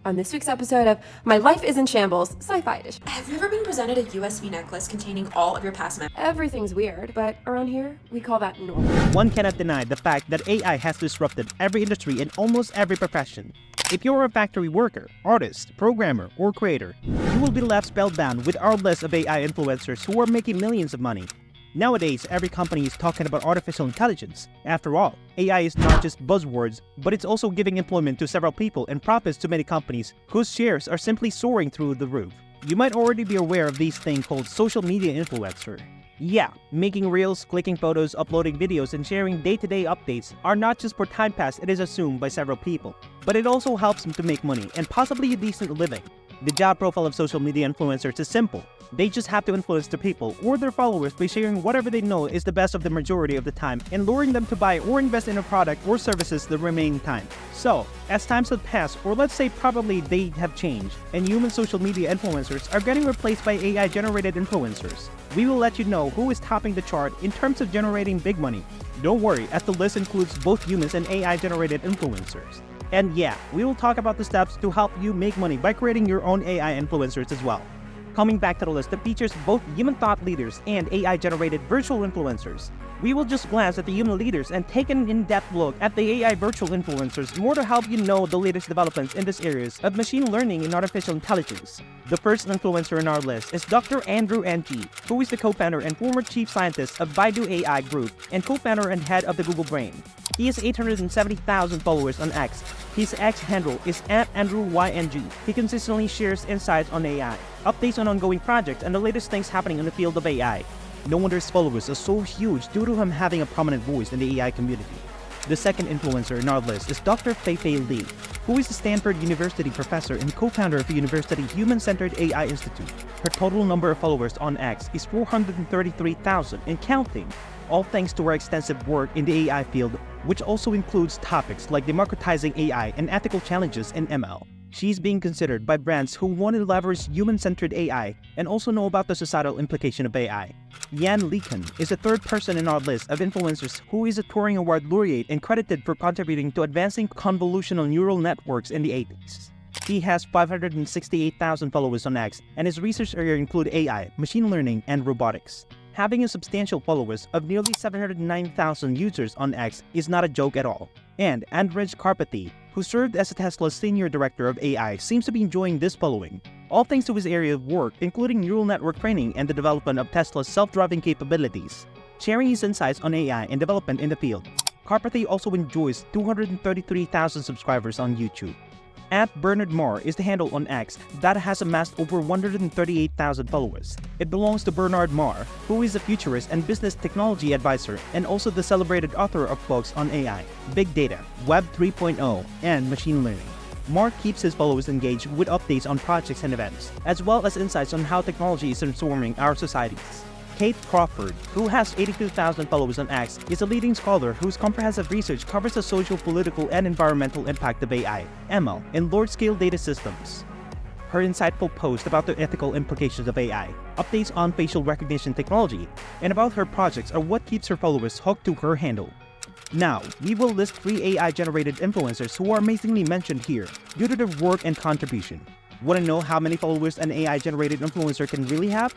On this week's episode of My Life is in Shambles, Sci-Fi Edition. Have you ever been presented a USB necklace containing all of your past memories? Everything's weird, but around here, we call that normal. One cannot deny the fact that AI has disrupted every industry and almost every profession. If you're a factory worker, artist, programmer, or creator, you will be left spellbound with our list of AI influencers who are making millions of money. Nowadays, every company is talking about artificial intelligence. After all, AI is not just buzzwords, but it's also giving employment to several people and profits to many companies whose shares are simply soaring through the roof. You might already be aware of this thing called social media influencer. Yeah, making reels, clicking photos, uploading videos, and sharing day-to-day updates are not just for time pass, it is assumed by several people, but it also helps them to make money and possibly a decent living. The job profile of social media influencers is simple. They just have to influence the people or their followers by sharing whatever they know is the best of the majority of the time and luring them to buy or invest in a product or services the remaining time. So, as times have passed, or let's say probably they have changed, and human social media influencers are getting replaced by AI-generated influencers, we will let you know who is topping the chart in terms of generating big money. Don't worry, as the list includes both humans and AI-generated influencers. And yeah, we will talk about the steps to help you make money by creating your own AI influencers as well. Coming back to the list that features both human thought leaders and AI-generated virtual influencers. We will just glance at the human leaders and take an in-depth look at the AI virtual influencers more to help you know the latest developments in these areas of machine learning and artificial intelligence. The first influencer in our list is Dr. Andrew Ng, who is the co-founder and former chief scientist of Baidu AI Group and co-founder and head of the Google Brain. He has 870,000 followers on X. His X handle is @AndrewYNG. He consistently shares insights on AI, updates on ongoing projects, and the latest things happening in the field of AI. No wonder his followers are so huge due to him having a prominent voice in the AI community. The second influencer in our list is Dr. Fei-Fei Li, who is a Stanford University professor and co-founder of the University Human-Centered AI Institute. Her total number of followers on X is 433,000 and counting, all thanks to her extensive work in the AI field, which also includes topics like democratizing AI and ethical challenges in ML. She's being considered by brands who want to leverage human-centered AI and also know about the societal implication of AI. Yan Liken is the third person in our list of influencers who is a Turing Award laureate and credited for contributing to advancing convolutional neural networks in the 80s. He has 568,000 followers on X, and his research area include AI, machine learning, and robotics. Having a substantial followers of nearly 709,000 users on X is not a joke at all. And Andrej Karpathy, who served as Tesla's senior director of AI, seems to be enjoying this following, all thanks to his area of work, including neural network training and the development of Tesla's self-driving capabilities. Sharing his insights on AI and development in the field, Karpathy also enjoys 233,000 subscribers on YouTube. @Bernard Marr is the handle on X that has amassed over 138,000 followers. It belongs to Bernard Marr, who is a futurist and business technology advisor and also the celebrated author of books on AI, big data, Web 3.0, and machine learning. Marr keeps his followers engaged with updates on projects and events, as well as insights on how technology is transforming our societies. Kate Crawford, who has 82,000 followers on X, is a leading scholar whose comprehensive research covers the social, political, and environmental impact of AI, ML, and large-scale data systems. Her insightful post about the ethical implications of AI, updates on facial recognition technology, and about her projects are what keeps her followers hooked to her handle. Now, we will list 3 AI-generated influencers who are amazingly mentioned here due to their work and contribution. Want to know how many followers an AI-generated influencer can really have?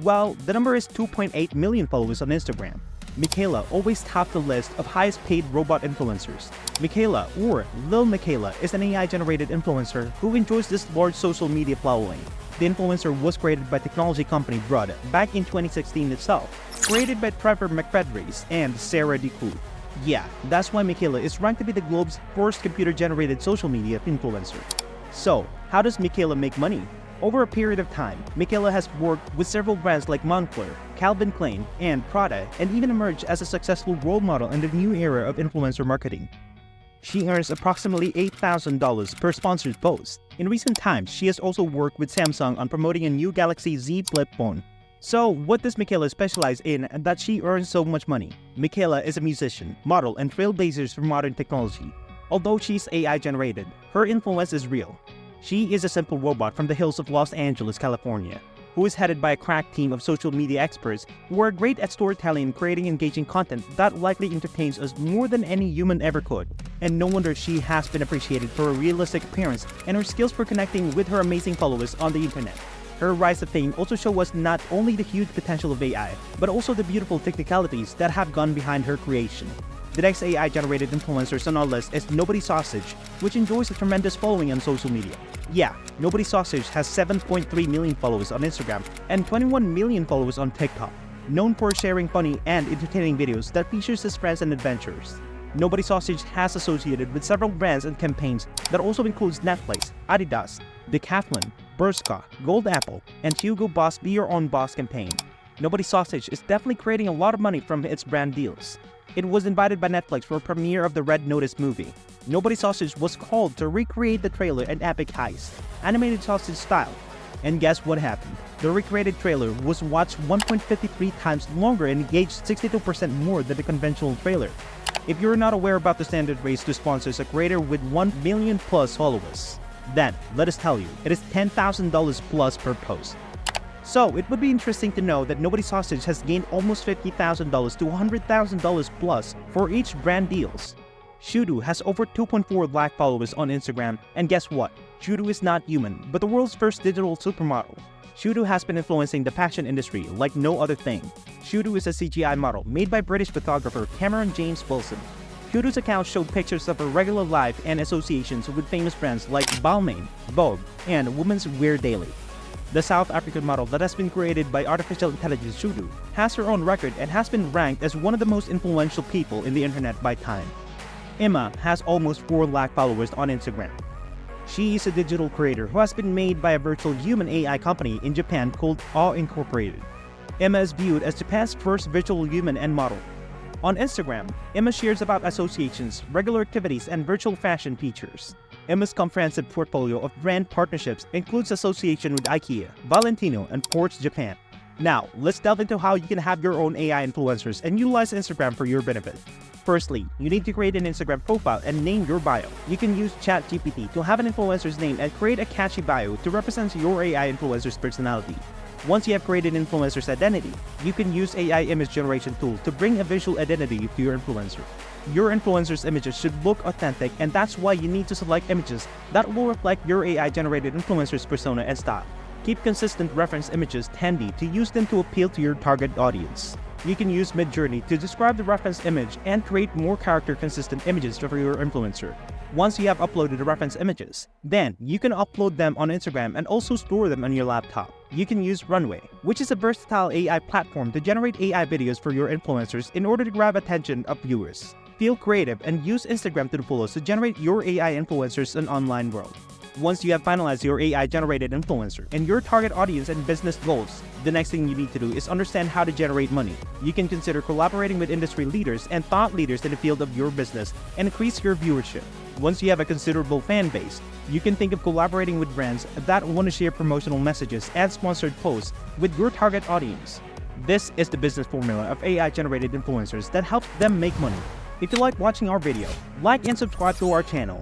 Well, the number is 2.8 million followers on Instagram. Michaela always topped the list of highest paid robot influencers. Michaela, or Lil Michaela, is an AI-generated influencer who enjoys this large social media following. The influencer was created by technology company Broad back in 2016 itself, created by Trevor McFedries and Sarah DeCool. Yeah, that's why Michaela is ranked to be the globe's first computer-generated social media influencer. So, how does Michaela make money? Over a period of time, Michaela has worked with several brands like Moncler, Calvin Klein, and Prada, and even emerged as a successful role model in the new era of influencer marketing. She earns approximately $8,000 per sponsored post. In recent times, she has also worked with Samsung on promoting a new Galaxy Z Flip phone. So, what does Michaela specialize in that she earns so much money? Michaela is a musician, model, and trailblazer for modern technology. Although she's AI-generated, her influence is real. She is a simple robot from the hills of Los Angeles, California, who is headed by a crack team of social media experts who are great at storytelling and creating engaging content that likely entertains us more than any human ever could. and no wonder she has been appreciated for her realistic appearance and her skills for connecting with her amazing followers on the internet. Her rise to fame also shows us not only the huge potential of AI, but also the beautiful technicalities that have gone behind her creation. The next AI-generated influencers on our list is Nobody Sausage, which enjoys a tremendous following on social media. Yeah, Nobody Sausage has 7.3 million followers on Instagram and 21 million followers on TikTok, known for sharing funny and entertaining videos that features his friends and adventures. Nobody Sausage has associated with several brands and campaigns that also includes Netflix, Adidas, Decathlon, Bershka, Gold Apple, and Hugo Boss Be Your Own Boss campaign. Nobody Sausage is definitely creating a lot of money from its brand deals. It was invited by Netflix for a premiere of the Red Notice movie. Nobody Sausage was called to recreate the trailer and epic heist, animated sausage style. And guess what happened? The recreated trailer was watched 1.53 times longer and engaged 62% more than the conventional trailer. If you're not aware about the standard rates to sponsors a creator with 1 million plus followers, then let us tell you, it is $10,000 plus per post. So it would be interesting to know that Nobody Sausage has gained almost $50,000 to $100,000 plus for each brand deals. Shudu has over 2.4 lakh followers on Instagram, and guess what? Shudu is not human, but the world's first digital supermodel. Shudu has been influencing the fashion industry like no other thing. Shudu is a CGI model made by British photographer Cameron James Wilson. Shudu's account showed pictures of her regular life and associations with famous brands like Balmain, Vogue, and Women's Wear Daily. The South African model that has been created by artificial intelligence Shudu has her own record and has been ranked as one of the most influential people in the internet by Time. Emma has almost 4 lakh followers on Instagram. She is a digital creator who has been made by a virtual human AI company in Japan called AI Incorporated. Emma is viewed as Japan's first virtual human and model. On Instagram, Emma shares about associations, regular activities, and virtual fashion features. Emma's comprehensive portfolio of brand partnerships includes association with IKEA, Valentino, and Porsche Japan. Now, let's delve into how you can have your own AI influencers and utilize Instagram for your benefit. Firstly, you need to create an Instagram profile and name your bio. You can use ChatGPT to have an influencer's name and create a catchy bio to represent your AI influencer's personality. Once you have created an influencer's identity, you can use AI image generation tool to bring a visual identity to your influencer. Your influencer's images should look authentic, and that's why you need to select images that will reflect your AI-generated influencer's persona and style. Keep consistent reference images handy to use them to appeal to your target audience. You can use Midjourney to describe the reference image and create more character-consistent images for your influencer. Once you have uploaded the reference images, then you can upload them on Instagram and also store them on your laptop. You can use Runway, which is a versatile AI platform to generate AI videos for your influencers in order to grab attention of viewers. Feel creative and use Instagram to the fullest to generate your AI influencers in an online world. Once you have finalized your AI-generated influencer and your target audience and business goals, the next thing you need to do is understand how to generate money. You can consider collaborating with industry leaders and thought leaders in the field of your business and increase your viewership. Once you have a considerable fan base, you can think of collaborating with brands that want to share promotional messages and sponsored posts with your target audience. This is the business formula of AI-generated influencers that helps them make money. If you like watching our video, like and subscribe to our channel.